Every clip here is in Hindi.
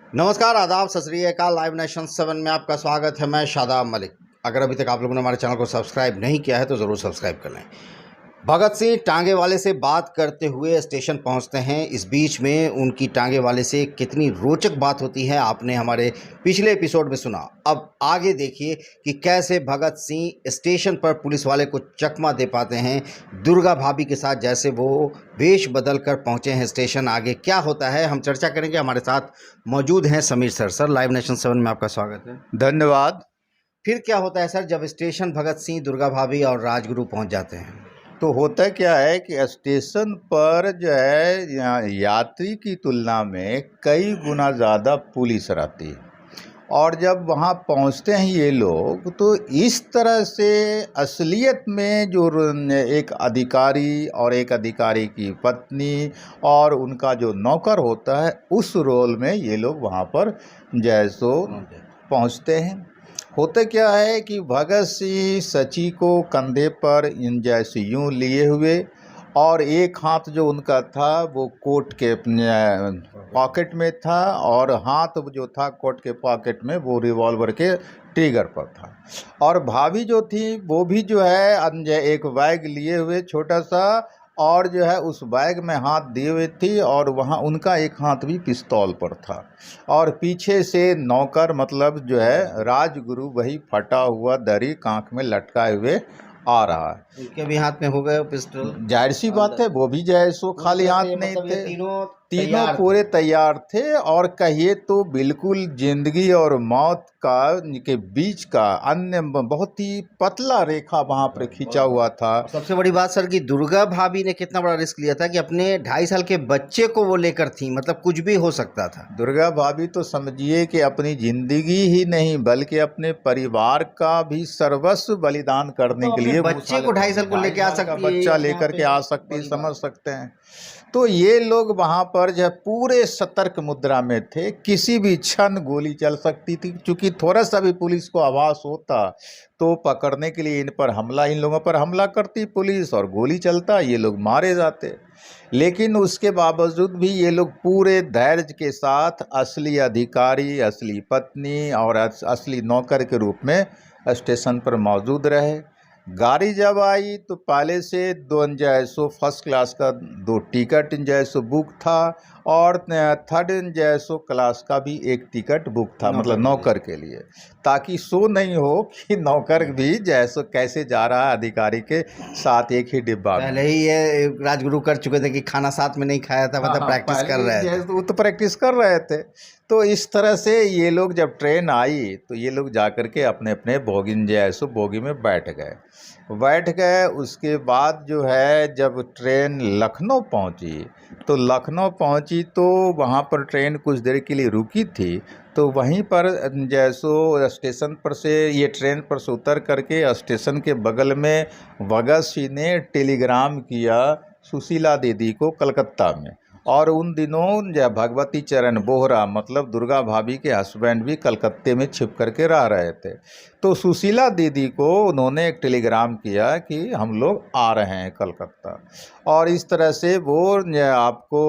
नमस्कार, आदाब, सत श्री अकाल। लाइव नेशन 7 में आपका स्वागत है। मैं शादाब मलिक। अगर अभी तक आप लोगों ने हमारे चैनल को सब्सक्राइब नहीं किया है तो ज़रूर सब्सक्राइब कर लें। भगत सिंह टांगे वाले से बात करते हुए स्टेशन पहुंचते हैं। इस बीच में उनकी टांगे वाले से कितनी रोचक बात होती है आपने हमारे पिछले एपिसोड में सुना। अब आगे देखिए कि कैसे भगत सिंह स्टेशन पर पुलिस वाले को चकमा दे पाते हैं दुर्गा भाभी के साथ, जैसे वो वेश बदल कर पहुंचे हैं स्टेशन। आगे क्या होता है हम चर्चा करेंगे। हमारे साथ मौजूद हैं Sameer sir. Sir, live nation 7 में आपका स्वागत है। धन्यवाद। फिर क्या होता है सर जब स्टेशन भगत सिंह, दुर्गा भाभी और राजगुरु पहुंच जाते हैं? तो होता क्या है कि स्टेशन पर जो है यात्री की तुलना में कई गुना ज़्यादा पुलिस रहती है। और जब वहाँ पहुँचते हैं ये लोग, तो इस तरह से असलियत में जो एक अधिकारी और एक अधिकारी की पत्नी और उनका जो नौकर होता है, उस रोल में ये लोग वहाँ पर जैसो पहुँचते हैं। होता क्या है कि भगत सिंह सची को कंधे पर इन जैसे यूँ लिए हुए, और एक हाथ जो उनका था वो कोट के पॉकेट में था, और हाथ जो था कोट के पॉकेट में वो रिवॉल्वर के ट्रिगर पर था। और भाभी जो थी वो भी जो है एक बैग लिए हुए छोटा सा, और जो है उस बैग में हाथ दिए हुए थी, और वहाँ उनका एक हाथ भी पिस्तौल पर था। और पीछे से नौकर मतलब जो है राजगुरु वही फटा हुआ दरी कांख में लटकाए हुए आ रहा है। उनके भी हाथ में हो गए पिस्टल। जाहिर सी बात है, वो भी जो है सो खाली हाथ नहीं मतलब ये थे, तीनों पूरे तैयार थे। और कहिए तो बिल्कुल जिंदगी और मौत का के बीच का अन्य बहुत ही पतला रेखा वहाँ पर खींचा हुआ था। सबसे बड़ी बात सर कि दुर्गा भाभी ने कितना बड़ा रिस्क लिया था कि अपने 2.5 साल के बच्चे को वो लेकर थी, मतलब कुछ भी हो सकता था। दुर्गा भाभी तो समझिए कि अपनी जिंदगी ही नहीं बल्कि अपने परिवार का भी सर्वस्व बलिदान करने के लिए बच्चे को 2.5 साल को लेके आ सकती है, बच्चा लेकर के आ सकती है, समझ सकते हैं। तो ये लोग वहाँ पर जो है पूरे सतर्क मुद्रा में थे। किसी भी क्षण गोली चल सकती थी, क्योंकि थोड़ा सा भी पुलिस को आभास होता तो पकड़ने के लिए इन लोगों पर हमला करती पुलिस, और गोली चलता, ये लोग मारे जाते। लेकिन उसके बावजूद भी ये लोग पूरे धैर्य के साथ असली अधिकारी, असली पत्नी और असली नौकर के रूप में स्टेशन पर मौजूद रहे। गाड़ी जब आई तो पहले से जैसो फर्स्ट क्लास का 2 टिकट जैसो बुक था, और थर्ड जैसो क्लास का भी 1 टिकट बुक था, मतलब नौकर के लिए, ताकि सो नहीं हो कि नौकर भी जैसो कैसे जा रहा है अधिकारी के साथ एक ही डिब्बा में। पहले ही ये राजगुरु कर चुके थे कि खाना साथ में नहीं खाया था, मतलब प्रैक्टिस कर रहे थे। वो तो प्रैक्टिस कर रहे थे। तो इस तरह से ये लोग जब ट्रेन आई तो ये लोग जाकर के अपने अपने बोगी में बैठ गए। उसके बाद जो है जब ट्रेन लखनऊ पहुंची तो वहाँ पर ट्रेन कुछ देर के लिए रुकी थी। तो वहीं पर जैसो स्टेशन पर से ये ट्रेन पर से उतर करके स्टेशन के बगल में भगत सिंह ने टेलीग्राम किया सुशीला दीदी को कलकत्ता में। और उन दिनों जो भगवती चरण बोहरा मतलब दुर्गा भाभी के हस्बैंड भी कलकत्ते में छिप करके रह रहे थे। तो सुशीला दीदी को उन्होंने एक टेलीग्राम किया कि हम लोग आ रहे हैं कलकत्ता। और इस तरह से वो आपको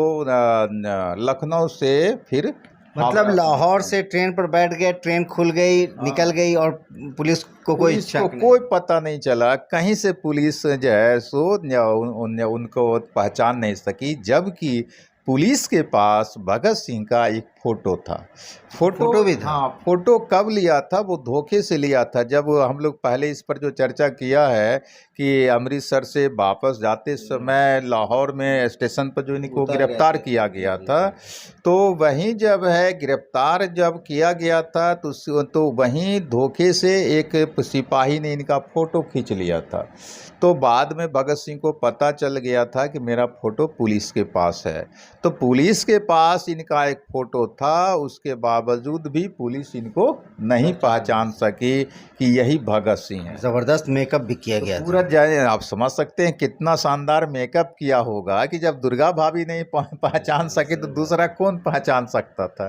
लखनऊ से फिर मतलब लाहौर से ट्रेन पर बैठ गए, ट्रेन खुल गई, निकल गई, और पुलिस को कोई पता नहीं चला। कहीं से पुलिस जो है सो उनको पहचान नहीं सकी, जबकि पुलिस के पास भगत सिंह का एक फोटो था। फोटो भी था। हाँ, फोटो कब लिया था? वो धोखे से लिया था। जब हम लोग पहले इस पर जो चर्चा किया है कि अमृतसर से वापस जाते समय लाहौर में स्टेशन पर जो इनको गिरफ्तार किया गया था, तो वहीं जब है गिरफ्तार जब किया गया था तो वहीं धोखे से एक सिपाही ने इनका फ़ोटो खींच लिया था। तो बाद में भगत सिंह को पता चल गया था कि मेरा फ़ोटो पुलिस के पास है। तो पुलिस के पास इनका एक फ़ोटो था, उसके बावजूद भी पुलिस इनको नहीं पहचान सकी कि यही भगत सिंह है। ज़बरदस्त मेकअप भी किया गया पूरा आप समझ सकते हैं कितना शानदार मेकअप किया होगा कि जब दुर्गा भाभी नहीं पहचान सके तो दूसरा कौन पहचान सकता था।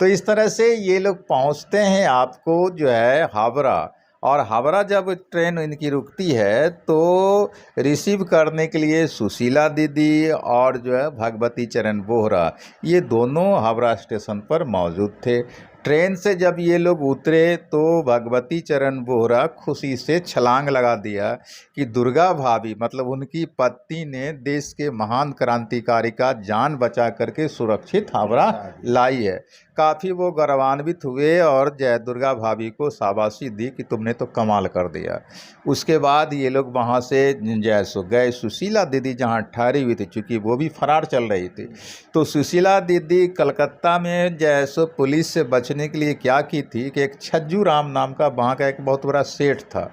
तो इस तरह से ये लोग पहुंचते हैं आपको जो है हावड़ा, और हावड़ा जब ट्रेन इनकी रुकती है तो रिसीव करने के लिए सुशीला दीदी और जो है भगवती चरण बोहरा, ये दोनों हावड़ा स्टेशन पर मौजूद थे। ट्रेन से जब ये लोग उतरे तो भगवती चरण बोहरा खुशी से छलांग लगा दिया कि दुर्गा भाभी मतलब उनकी पत्नी ने देश के महान क्रांतिकारी का जान बचा करके सुरक्षित हावड़ा लाई है। काफ़ी वो गौरवान्वित हुए और जय दुर्गा भाभी को शाबाशी दी कि तुमने तो कमाल कर दिया। उसके बाद ये लोग वहाँ से जैसो गए सुशीला दीदी जहाँ ठहरी हुई थी, चूँकि वो भी फरार चल रही थी। तो सुशीला दीदी कलकत्ता में जैसो पुलिस से बचने के लिए क्या की थी कि एक छज्जू राम नाम का वहाँ का एक बहुत बड़ा सेठ था,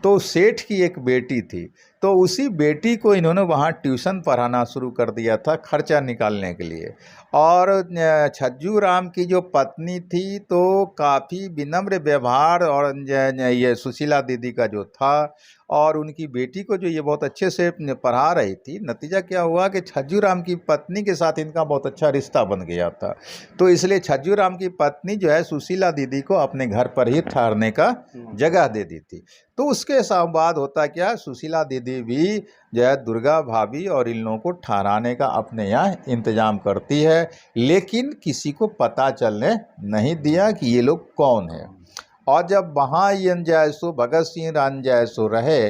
तो सेठ की एक बेटी थी, तो उसी बेटी को इन्होंने वहाँ ट्यूशन पढ़ाना शुरू कर दिया था खर्चा निकालने के लिए। और छज्जू राम की जो पत्नी थी तो काफ़ी विनम्र व्यवहार और ये सुशीला दीदी का जो था, और उनकी बेटी को जो ये बहुत अच्छे से पढ़ा रही थी। नतीजा क्या हुआ कि छज्जू राम की पत्नी के साथ इनका बहुत अच्छा रिश्ता बन गया था। तो इसलिए छज्जू राम की पत्नी जो है सुशीला दीदी को अपने घर पर ही ठहरने का जगह दे दी थी। तो उसके साथ बाद होता क्या, सुशीला दीदी भी जो है दुर्गा भाभी और इन लोगों को ठहराने का अपने यहाँ इंतजाम करती है, लेकिन किसी को पता चलने नहीं दिया कि ये लोग कौन है। और जब वहाँ ये जैसो भगत सिंह रान जैसो रहे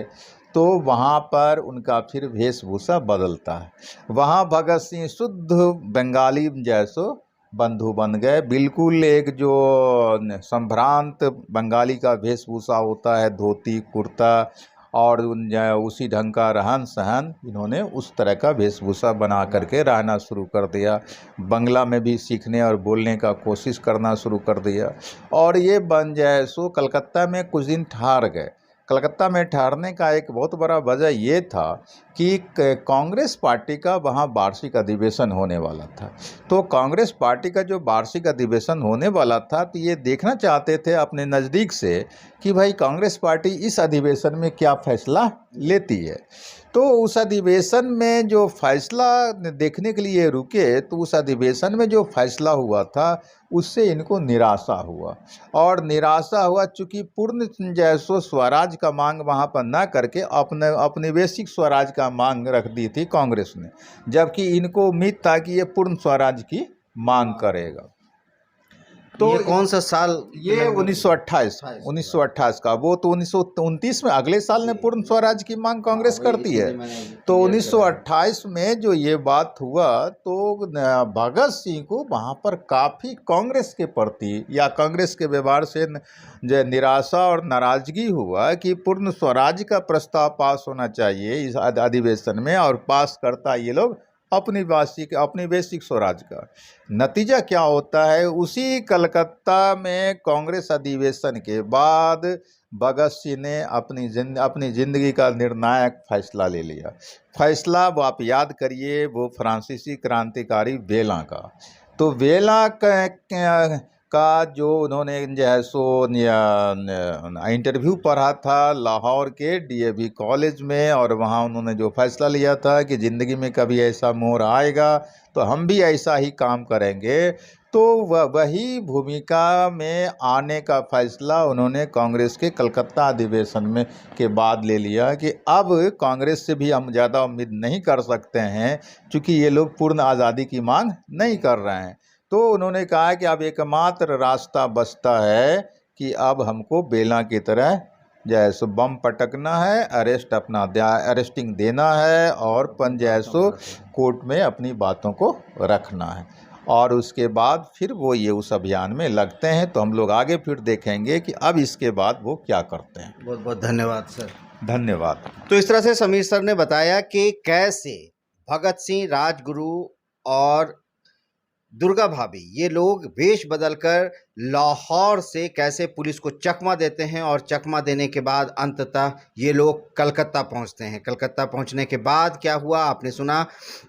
तो वहाँ पर उनका फिर वेशभूषा बदलता है। वहाँ भगत सिंह शुद्ध बंगाली जैसो बंधु बन गए, बिल्कुल एक जो संभ्रांत बंगाली का वेशभूषा होता है, धोती कुर्ता और उसी ढंग का रहन सहन, इन्होंने उस तरह का वेशभूषा बना करके रहना शुरू कर दिया। बंगला में भी सीखने और बोलने का कोशिश करना शुरू कर दिया। और ये बन जाए सो कलकत्ता में कुछ दिन ठहर गए। कलकत्ता में ठहरने का एक बहुत बड़ा वजह ये था कि कांग्रेस पार्टी का वहाँ वार्षिक अधिवेशन होने वाला था। तो कांग्रेस पार्टी का जो वार्षिक अधिवेशन होने वाला था, तो ये देखना चाहते थे अपने नज़दीक से कि भाई कांग्रेस पार्टी इस अधिवेशन में क्या फैसला लेती है। तो उस अधिवेशन में जो फैसला देखने के लिए रुके, तो उस अधिवेशन में जो फैसला हुआ था उससे इनको निराशा हुआ। और निराशा हुआ चूँकि पूर्ण जैसो स्वराज का मांग वहाँ पर ना करके अपने औपनिवेशिक स्वराज का मांग रख दी थी कांग्रेस ने, जबकि इनको उम्मीद था कि ये पूर्ण स्वराज की मांग करेगा। तो ये कौन सा साल? ये 1928 का। वो तो 1929 में अगले साल ने पूर्ण स्वराज की मांग कांग्रेस करती है। तो 1928 में जो ये बात हुआ तो भगत सिंह को वहाँ पर काफ़ी कांग्रेस के प्रति या कांग्रेस के व्यवहार से जो निराशा और नाराज़गी हुआ कि पूर्ण स्वराज का प्रस्ताव पास होना चाहिए इस अधिवेशन में, और पास करता ये लोग औपनिवेशिक स्वराज का। नतीजा क्या होता है, उसी कलकत्ता में कांग्रेस अधिवेशन के बाद भगत सिंह ने अपनी ज़िंदगी का निर्णायक फैसला ले लिया। फैसला वो आप याद करिए, वो फ्रांसीसी क्रांतिकारी वेला का। तो वेला का जो उन्होंने जो है सो इंटरव्यू पढ़ा था लाहौर के डीएवी कॉलेज में, और वहाँ उन्होंने जो फैसला लिया था कि ज़िंदगी में कभी ऐसा मोड़ आएगा तो हम भी ऐसा ही काम करेंगे, तो वही भूमिका में आने का फैसला उन्होंने कांग्रेस के कलकत्ता अधिवेशन में के बाद ले लिया कि अब कांग्रेस से भी हम ज़्यादा उम्मीद नहीं कर सकते हैं, क्योंकि ये लोग पूर्ण आज़ादी की मांग नहीं कर रहे हैं। तो उन्होंने कहा कि अब एकमात्र रास्ता बचता है कि अब हमको बेला की तरह जैसो बम पटकना है, अरेस्टिंग देना है, और जैसो कोर्ट में अपनी बातों को रखना है। और उसके बाद फिर वो ये उस अभियान में लगते हैं। तो हम लोग आगे फिर देखेंगे कि अब इसके बाद वो क्या करते हैं। बहुत बहुत धन्यवाद सर। धन्यवाद। तो इस तरह से समीर सर ने बताया कि कैसे भगत सिंह, राजगुरु और दुर्गा भाभी ये लोग वेश बदलकर लाहौर से कैसे पुलिस को चकमा देते हैं, और चकमा देने के बाद अंततः ये लोग कलकत्ता पहुंचते हैं। कलकत्ता पहुंचने के बाद क्या हुआ आपने सुना,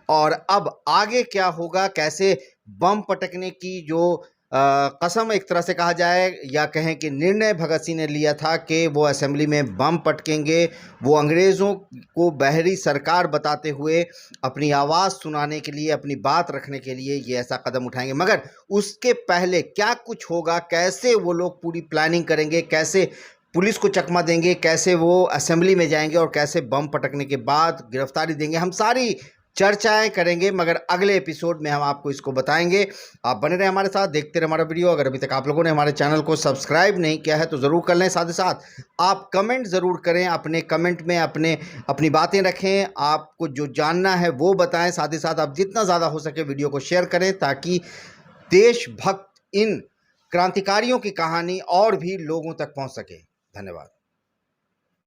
और अब आगे क्या होगा, कैसे बम पटकने की जो कसम एक तरह से कहा जाए या कहें कि निर्णय भगत सिंह ने लिया था कि वो असेंबली में बम पटकेंगे, वो अंग्रेज़ों को बहरी सरकार बताते हुए अपनी आवाज़ सुनाने के लिए, अपनी बात रखने के लिए ये ऐसा कदम उठाएंगे। मगर उसके पहले क्या कुछ होगा, कैसे वो लोग पूरी प्लानिंग करेंगे, कैसे पुलिस को चकमा देंगे, कैसे वो असेंबली में जाएंगे और कैसे बम पटकने के बाद गिरफ्तारी देंगे, हम सारी चर्चाएं करेंगे, मगर अगले एपिसोड में हम आपको इसको बताएंगे। आप बने रहे हमारे साथ, देखते रहे हमारा वीडियो। अगर अभी तक आप लोगों ने हमारे चैनल को सब्सक्राइब नहीं किया है तो ज़रूर कर लें। साथ ही साथ आप कमेंट ज़रूर करें, अपने कमेंट में अपनी बातें रखें, आपको जो जानना है वो बताएं। साथ ही साथ आप जितना ज़्यादा हो सके वीडियो को शेयर करें ताकि देशभक्त इन क्रांतिकारियों की कहानी और भी लोगों तक पहुंच सके। धन्यवाद।